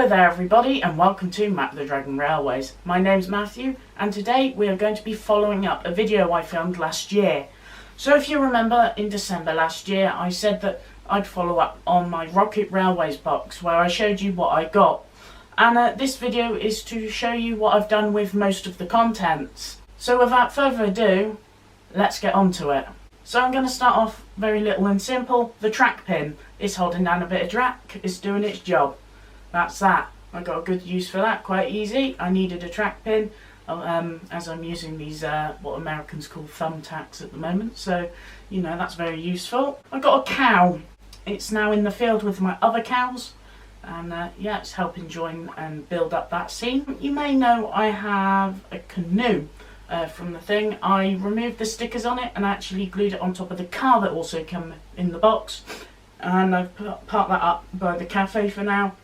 Hello there everybody and welcome to Map the Dragon Railways. My name's Matthew and today we are going to be following up a video I filmed last year. So if you remember, in December last year I said that I'd follow up on my Rocket Railways box where I showed you what I got. And this video is to show you what I've done with most of the contents. So without further ado, let's get on to it. So I'm going to start off very little and simple. The track pin is holding down a bit of track, it's doing its job. That's that. I got a good use for that, quite easy. I needed a track pin as I'm using these what Americans call thumbtacks at the moment, so you know that's very useful. I got a cow. It's now in the field with my other cows and yeah, it's helping join and build up that scene. You may know I have a canoe from the thing. I removed the stickers on it and actually glued it on top of the car that also came in the box, and I've parked that up by the cafe for now.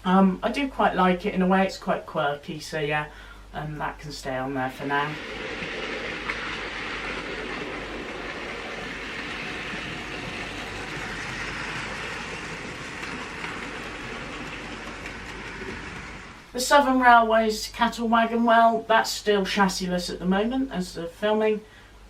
I do quite like it in a way, it's quite quirky, so yeah, that can stay on there for now. The Southern Railways cattle wagon, well, that's still chassisless at the moment as of filming,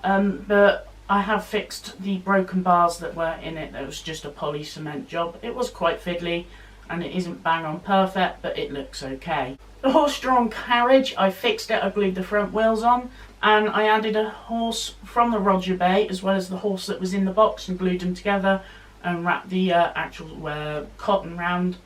but I have fixed the broken bars that were in it. That was just a poly cement job. It was quite fiddly and it isn't bang on perfect, but it looks okay. The horse-drawn carriage, I fixed it, I glued the front wheels on, and I added a horse from the Roger Bay as well as the horse that was in the box and glued them together and wrapped the actual cotton round.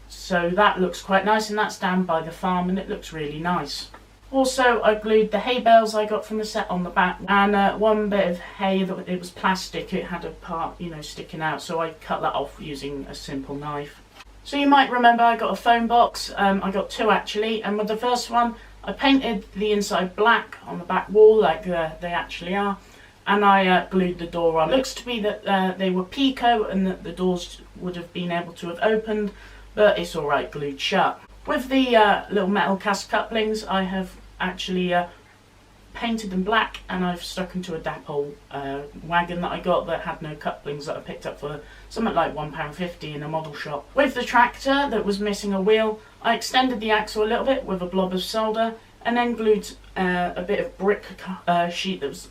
So that looks quite nice, and that's down by the farm and it looks really nice. Also, I glued the hay bales I got from the set on the back, and one bit of hay that it was plastic, it had a part, you know, sticking out, so I cut that off using a simple knife. So you might remember I got a phone box. I got two actually, and with the first one I painted the inside black on the back wall like they actually are, and I glued the door on. It looks to me that they were Pico and that the doors would have been able to have opened, but it's alright glued shut. With the little metal cast couplings, I have actually painted them black, and I've stuck them to a Dapol wagon that I got that had no couplings that I picked up for something like £1.50 in a model shop. With the tractor that was missing a wheel, I extended the axle a little bit with a blob of solder and then glued a bit of brick sheet that was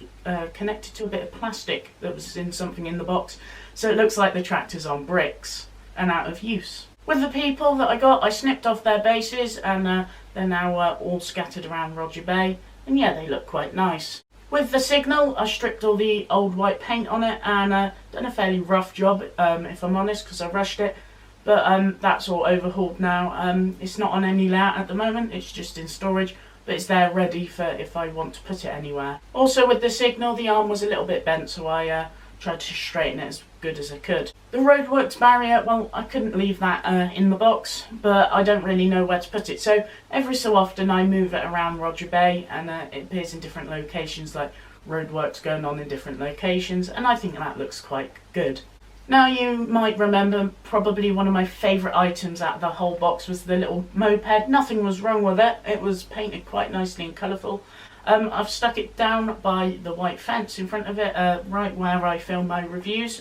connected to a bit of plastic that was in something in the box, so it looks like the tractor's on bricks and out of use. With the people that I got, I snipped off their bases and they're now all scattered around Roger Bay, and yeah, they look quite nice. With the signal, I stripped all the old white paint on it and done a fairly rough job, if I'm honest, because I rushed it, but that's all overhauled now. It's not on any layout at the moment, it's just in storage, but it's there ready for if I want to put it anywhere. Also with the signal, the arm was a little bit bent, so I tried to straighten it as good as I could. The roadworks barrier, well, I couldn't leave that in the box, but I don't really know where to put it, so every so often I move it around Roger Bay, and it appears in different locations, like roadworks going on in different locations, and I think that looks quite good. Now you might remember probably one of my favourite items out of the whole box was the little moped. Nothing was wrong with it, it was painted quite nicely and colourful. I've stuck it down by the white fence in front of it, right where I film my reviews,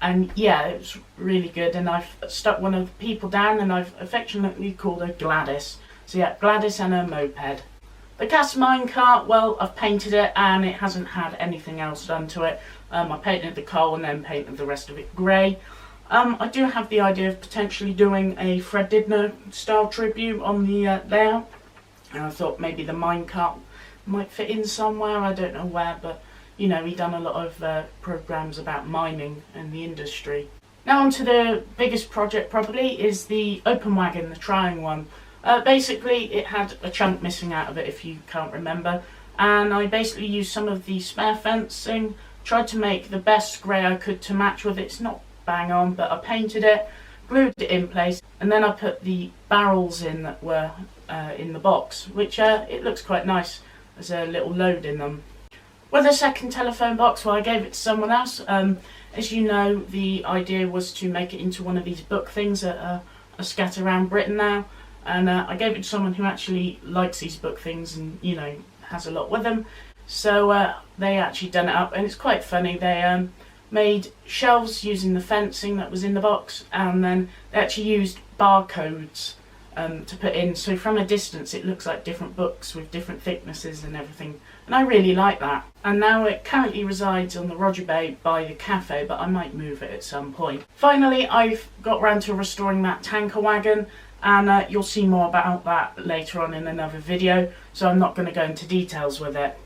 and yeah, it was really good, and I've stuck one of the people down and I've affectionately called her Gladys. So yeah, Gladys and her moped. The cast minecart, well, I've painted it and it hasn't had anything else done to it. I painted the coal and then painted the rest of it grey. I do have the idea of potentially doing a Fred Dibner style tribute on the layout, and I thought maybe the minecart might fit in somewhere, I don't know where, but you know, he done a lot of programmes about mining and the industry. Now on to the biggest project probably is the open wagon, the trying one. Basically it had a chunk missing out of it if you can't remember, and I basically used some of the spare fencing, tried to make the best grey I could to match with it. It's not bang on, but I painted it, glued it in place, and then I put the barrels in that were in the box, which it looks quite nice. There's a little load in them. With a second telephone box, well, I gave it to someone else. As you know, the idea was to make it into one of these book things that are scattered around Britain now, and I gave it to someone who actually likes these book things and, you know, has a lot with them. So they actually done it up, and it's quite funny. They made shelves using the fencing that was in the box, and then they actually used barcodes to put in, so from a distance it looks like different books with different thicknesses and everything, and I really like that. And now it currently resides on the Roger Bay by the cafe, but I might move it at some point. Finally, I've got round to restoring that tanker wagon, and you'll see more about that later on in another video, so I'm not going to go into details with it.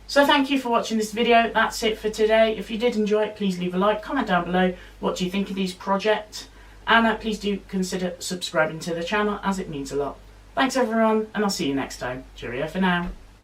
So thank you for watching this video. That's it for today. If you did enjoy it, please leave a like, comment down below what do you think of these projects, and please do consider subscribing to the channel, as it means a lot. Thanks everyone, and I'll see you next time. Cheerio for now.